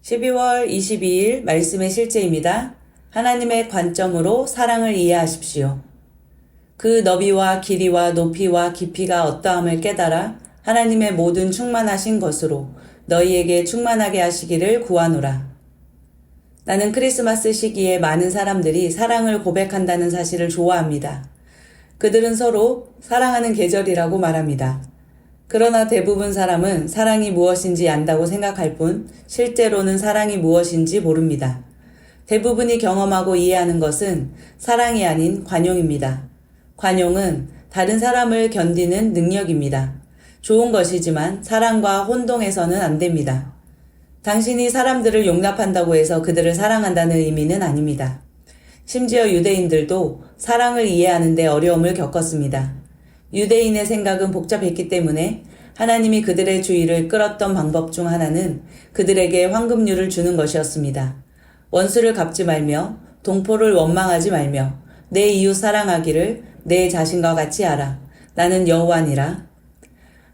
12월 22일 말씀의 실제입니다. 하나님의 관점으로 사랑을 이해하십시오. 그 너비와 길이와 높이와 깊이가 어떠함을 깨달아 하나님의 모든 충만하신 것으로 너희에게 충만하게 하시기를 구하노라. 나는 크리스마스 시기에 많은 사람들이 사랑을 고백한다는 사실을 좋아합니다. 그들은 서로 사랑하는 계절이라고 말합니다. 그러나 대부분 사람은 사랑이 무엇인지 안다고 생각할 뿐 실제로는 사랑이 무엇인지 모릅니다. 대부분이 경험하고 이해하는 것은 사랑이 아닌 관용입니다. 관용은 다른 사람을 견디는 능력입니다. 좋은 것이지만 사랑과 혼동해서는 안 됩니다. 당신이 사람들을 용납한다고 해서 그들을 사랑한다는 의미는 아닙니다. 심지어 유대인들도 사랑을 이해하는 데 어려움을 겪었습니다. 유대인의 생각은 복잡했기 때문에 하나님이 그들의 주의를 끌었던 방법 중 하나는 그들에게 황금률을 주는 것이었습니다. 원수를 갚지 말며 동포를 원망하지 말며 내 이웃 사랑하기를 내 자신과 같이 하라. 나는 여호와니라.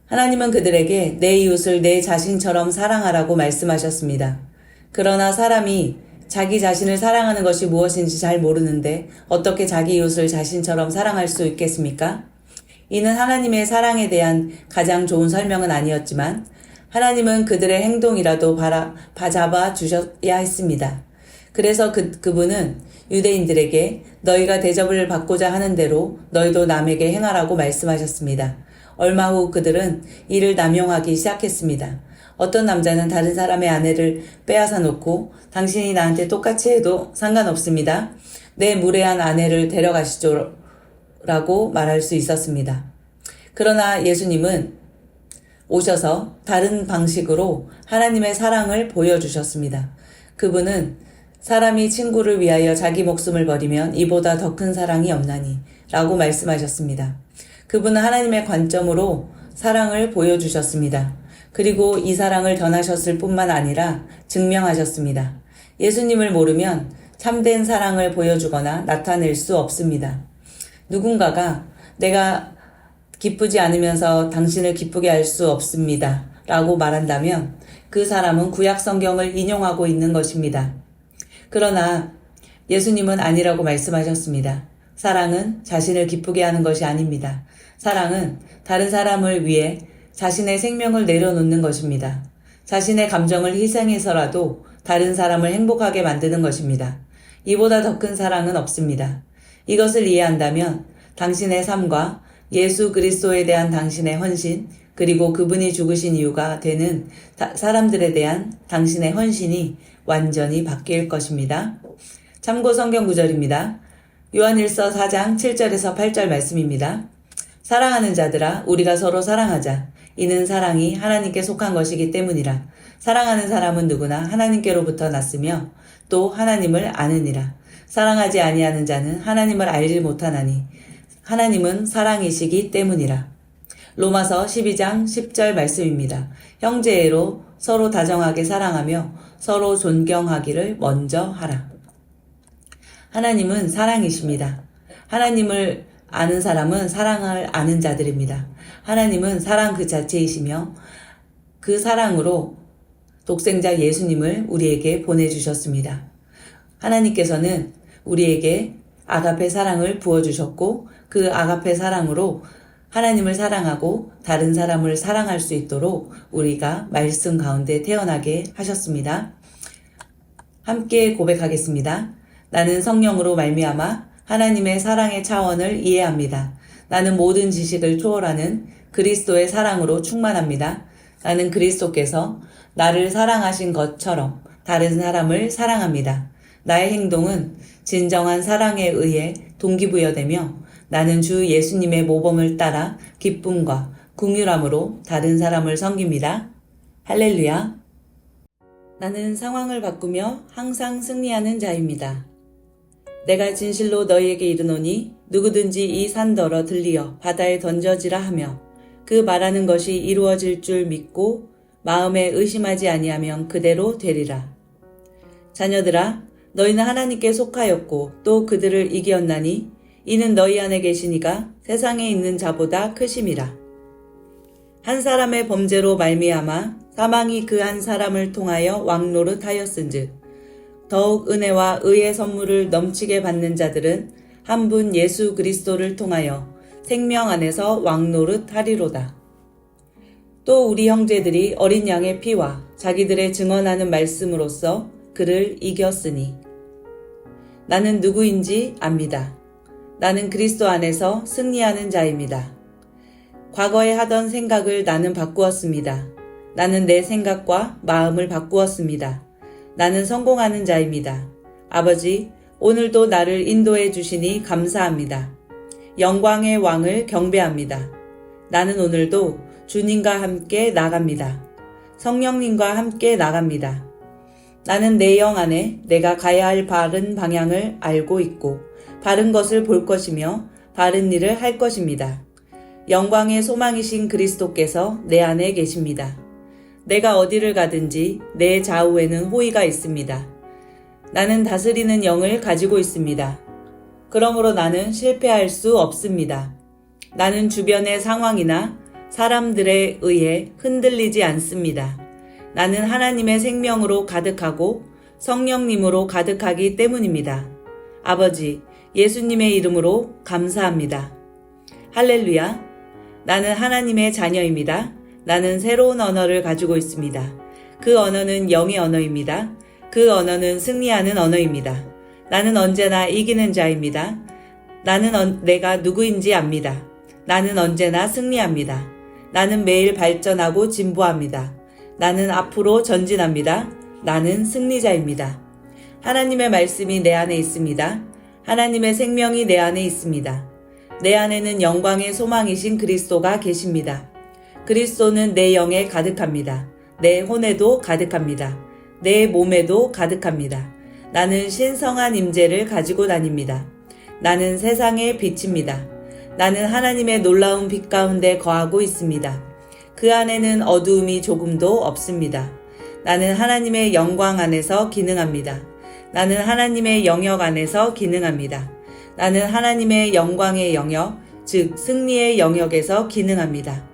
하나님은 그들에게 내 이웃을 내 자신처럼 사랑하라고 말씀하셨습니다. 그러나 사람이 자기 자신을 사랑하는 것이 무엇인지 잘 모르는데 어떻게 자기 이웃을 자신처럼 사랑할 수 있겠습니까? 이는 하나님의 사랑에 대한 가장 좋은 설명은 아니었지만 하나님은 그들의 행동이라도 잡아 주셔야 했습니다. 그래서 그분은 유대인들에게 너희가 대접을 받고자 하는 대로 너희도 남에게 행하라고 말씀하셨습니다. 얼마 후 그들은 이를 남용하기 시작했습니다. 어떤 남자는 다른 사람의 아내를 빼앗아 놓고 당신이 나한테 똑같이 해도 상관없습니다. 내 무례한 아내를 데려가시죠. 라고 말할 수 있었습니다. 그러나 예수님은 오셔서 다른 방식으로 하나님의 사랑을 보여주셨습니다. 그분은 사람이 친구를 위하여 자기 목숨을 버리면 이보다 더 큰 사랑이 없나니 라고 말씀하셨습니다. 그분은 하나님의 관점으로 사랑을 보여주셨습니다. 그리고 이 사랑을 전하셨을 뿐만 아니라 증명하셨습니다. 예수님을 모르면 참된 사랑을 보여주거나 나타낼 수 없습니다. 누군가가 내가 기쁘지 않으면서 당신을 기쁘게 할 수 없습니다. 라고 말한다면 그 사람은 구약 성경을 인용하고 있는 것입니다. 그러나 예수님은 아니라고 말씀하셨습니다. 사랑은 자신을 기쁘게 하는 것이 아닙니다. 사랑은 다른 사람을 위해 자신의 생명을 내려놓는 것입니다. 자신의 감정을 희생해서라도 다른 사람을 행복하게 만드는 것입니다. 이보다 더 큰 사랑은 없습니다. 이것을 이해한다면 당신의 삶과 예수 그리스도에 대한 당신의 헌신, 그리고 그분이 죽으신 이유가 되는 사람들에 대한 당신의 헌신이 완전히 바뀔 것입니다. 참고 성경 구절입니다. 요한일서 4장 7절에서 8절 말씀입니다. 사랑하는 자들아, 우리가 서로 사랑하자. 이는 사랑이 하나님께 속한 것이기 때문이라. 사랑하는 사람은 누구나 하나님께로부터 났으며 또 하나님을 아느니라. 사랑하지 아니하는 자는 하나님을 알지 못하나니 하나님은 사랑이시기 때문이라. 로마서 12장 10절 말씀입니다. 형제애로 서로 다정하게 사랑하며 서로 존경하기를 먼저 하라. 하나님은 사랑이십니다. 하나님을 아는 사람은 사랑을 아는 자들입니다. 하나님은 사랑 그 자체이시며 그 사랑으로 독생자 예수님을 우리에게 보내주셨습니다. 하나님께서는 우리에게 아가페 사랑을 부어주셨고 그 아가페 사랑으로 하나님을 사랑하고 다른 사람을 사랑할 수 있도록 우리가 말씀 가운데 태어나게 하셨습니다. 함께 고백하겠습니다. 나는 성령으로 말미암아 하나님의 사랑의 차원을 이해합니다. 나는 모든 지식을 초월하는 그리스도의 사랑으로 충만합니다. 나는 그리스도께서 나를 사랑하신 것처럼 다른 사람을 사랑합니다. 나의 행동은 진정한 사랑에 의해 동기부여되며 나는 주 예수님의 모범을 따라 기쁨과 긍휼함으로 다른 사람을 섬깁니다. 할렐루야. 나는 상황을 바꾸며 항상 승리하는 자입니다. 내가 진실로 너희에게 이르노니 누구든지 이 산더러 들리어 바다에 던져지라 하며 그 말하는 것이 이루어질 줄 믿고 마음에 의심하지 아니하면 그대로 되리라. 자녀들아, 너희는 하나님께 속하였고 또 그들을 이기었나니 이는 너희 안에 계시니가 세상에 있는 자보다 크심이라. 한 사람의 범죄로 말미암아 사망이 그 한 사람을 통하여 왕노릇하였은즉 더욱 은혜와 의의 선물을 넘치게 받는 자들은 한 분 예수 그리스도를 통하여 생명 안에서 왕노릇하리로다. 또 우리 형제들이 어린 양의 피와 자기들의 증언하는 말씀으로써 그를 이겼으니 나는 누구인지 압니다. 나는 그리스도 안에서 승리하는 자입니다. 과거에 하던 생각을 나는 바꾸었습니다. 나는 내 생각과 마음을 바꾸었습니다. 나는 성공하는 자입니다. 아버지, 오늘도 나를 인도해 주시니 감사합니다. 영광의 왕을 경배합니다. 나는 오늘도 주님과 함께 나갑니다. 성령님과 함께 나갑니다. 나는 내 영 안에 내가 가야 할 바른 방향을 알고 있고 바른 것을 볼 것이며 바른 일을 할 것입니다. 영광의 소망이신 그리스도께서 내 안에 계십니다. 내가 어디를 가든지 내 좌우에는 호의가 있습니다. 나는 다스리는 영을 가지고 있습니다. 그러므로 나는 실패할 수 없습니다. 나는 주변의 상황이나 사람들에 의해 흔들리지 않습니다. 나는 하나님의 생명으로 가득하고 성령님으로 가득하기 때문입니다. 아버지, 예수님의 이름으로 감사합니다. 할렐루야. 나는 하나님의 자녀입니다. 나는 새로운 언어를 가지고 있습니다. 그 언어는 영의 언어입니다. 그 언어는 승리하는 언어입니다. 나는 언제나 이기는 자입니다. 나는 내가 누구인지 압니다. 나는 언제나 승리합니다. 나는 매일 발전하고 진보합니다. 나는 앞으로 전진합니다. 나는 승리자입니다. 하나님의 말씀이 내 안에 있습니다. 하나님의 생명이 내 안에 있습니다. 내 안에는 영광의 소망이신 그리스도가 계십니다. 그리스도는 내 영에 가득합니다. 내 혼에도 가득합니다. 내 몸에도 가득합니다. 나는 신성한 임재를 가지고 다닙니다. 나는 세상의 빛입니다. 나는 하나님의 놀라운 빛 가운데 거하고 있습니다. 그 안에는 어두움이 조금도 없습니다. 나는 하나님의 영광 안에서 기능합니다. 나는 하나님의 영역 안에서 기능합니다. 나는 하나님의 영광의 영역, 즉 승리의 영역에서 기능합니다.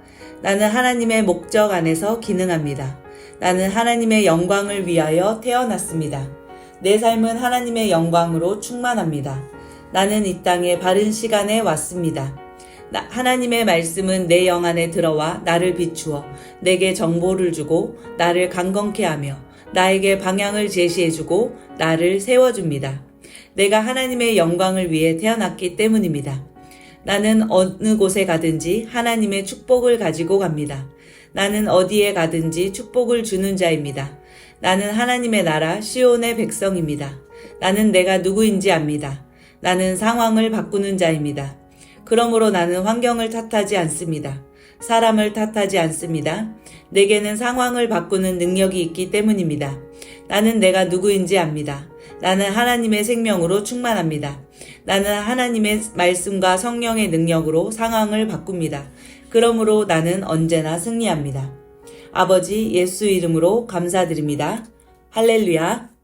나는 하나님의 목적 안에서 기능합니다. 나는 하나님의 영광을 위하여 태어났습니다. 내 삶은 하나님의 영광으로 충만합니다. 나는 이 땅에 바른 시간에 왔습니다. 하나님의 말씀은 내 영 안에 들어와 나를 비추어 내게 정보를 주고 나를 강건케 하며 나에게 방향을 제시해주고 나를 세워줍니다. 내가 하나님의 영광을 위해 태어났기 때문입니다. 나는 어느 곳에 가든지 하나님의 축복을 가지고 갑니다. 나는 어디에 가든지 축복을 주는 자입니다. 나는 하나님의 나라 시온의 백성입니다. 나는 내가 누구인지 압니다. 나는 상황을 바꾸는 자입니다. 그러므로 나는 환경을 탓하지 않습니다. 사람을 탓하지 않습니다. 내게는 상황을 바꾸는 능력이 있기 때문입니다. 나는 내가 누구인지 압니다. 나는 하나님의 생명으로 충만합니다. 나는 하나님의 말씀과 성령의 능력으로 상황을 바꿉니다. 그러므로 나는 언제나 승리합니다. 아버지 예수 이름으로 감사드립니다. 할렐루야.